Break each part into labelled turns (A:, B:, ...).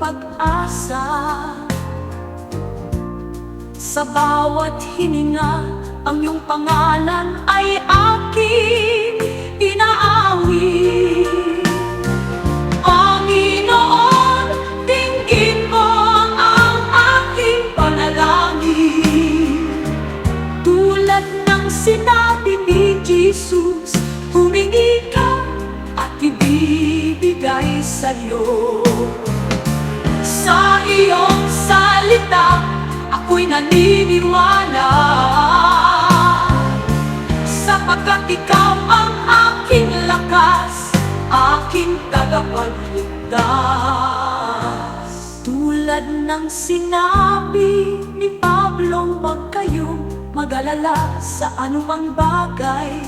A: pag-asa. Sa bawat hininga, ang iyong pangalan ay aking inaawi. Panginoon, dinggin mo ang aking panalangin. Tulad ng sinabi ni Jesus, humingi ka at ibibigay sa'yo. Sa iyong salita, ako'y naniniwala, sapagkat ikaw ang aking lakas, aking tagapagligtas. Tulad ng sinabi ni Pablo, huwag kayong mag-alala sa anumang bagay,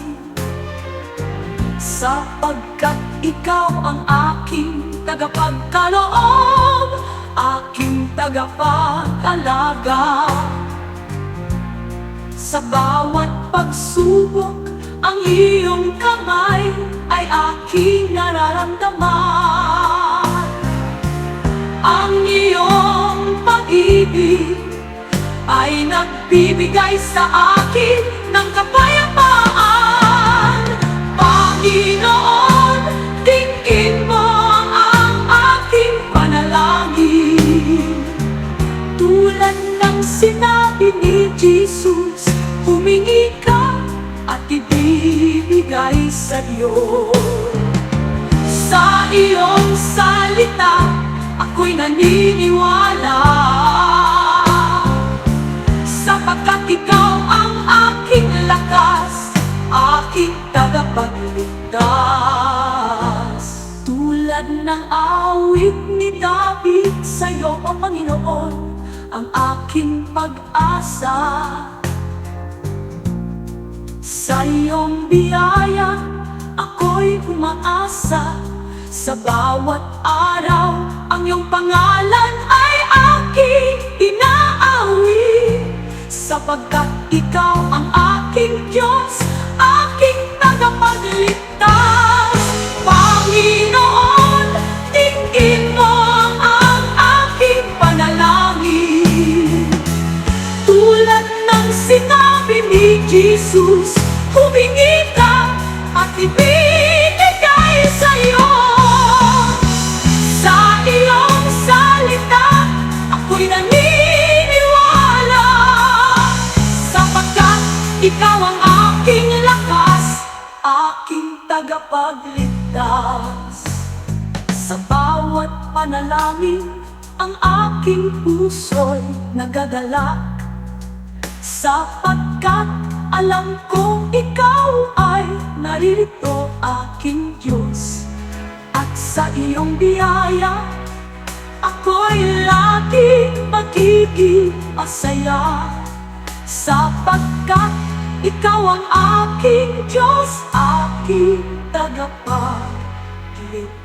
A: sapagkat ikaw ang aking tagapagkaloob, aking tagapag-alaga. Sa bawat pagsubok, ang iyong kamay ay aking nararamdaman. Ang iyong pag-ibig ay nagbibigay sa akin ng kapayapaan. Panginoon, dinggin mo ang aking panalangin. Tulad ng sinabi ni Jesus, humingi ka at ibibigay sa'yo. Sa iyong salita, ako'y naniniwala, sapagkat ikaw ang aking lakas, aking tagapagligtas. Tulad ng awit ni David, sa'yo, O Panginoon, ang aking pag-asa. Sa iyong biyaya, ako'y umaasa. Sa bawat araw, ang iyong pangalan ay aking inaawi, sapagkat ikaw ang aking Diyos, aking tagapagligtas. Panginoon, dinggin mo ang aking panalangin. Tulad ng sinabi ni Jesus, humingi ka at ibibigay sa'yo. Sa iyong salita, ako'y naniniwala, sapagkat ikaw ang aking lakas, aking tagapagligtas. Sa bawat panalangin, ang aking puso'y nagagalak, sapagkat alam kong ikaw ay naririto, aking Diyos. At sa iyong biyaya, ako'y laging magiging masaya, sapagkat ikaw ang aking Diyos, aking tagapagligtas.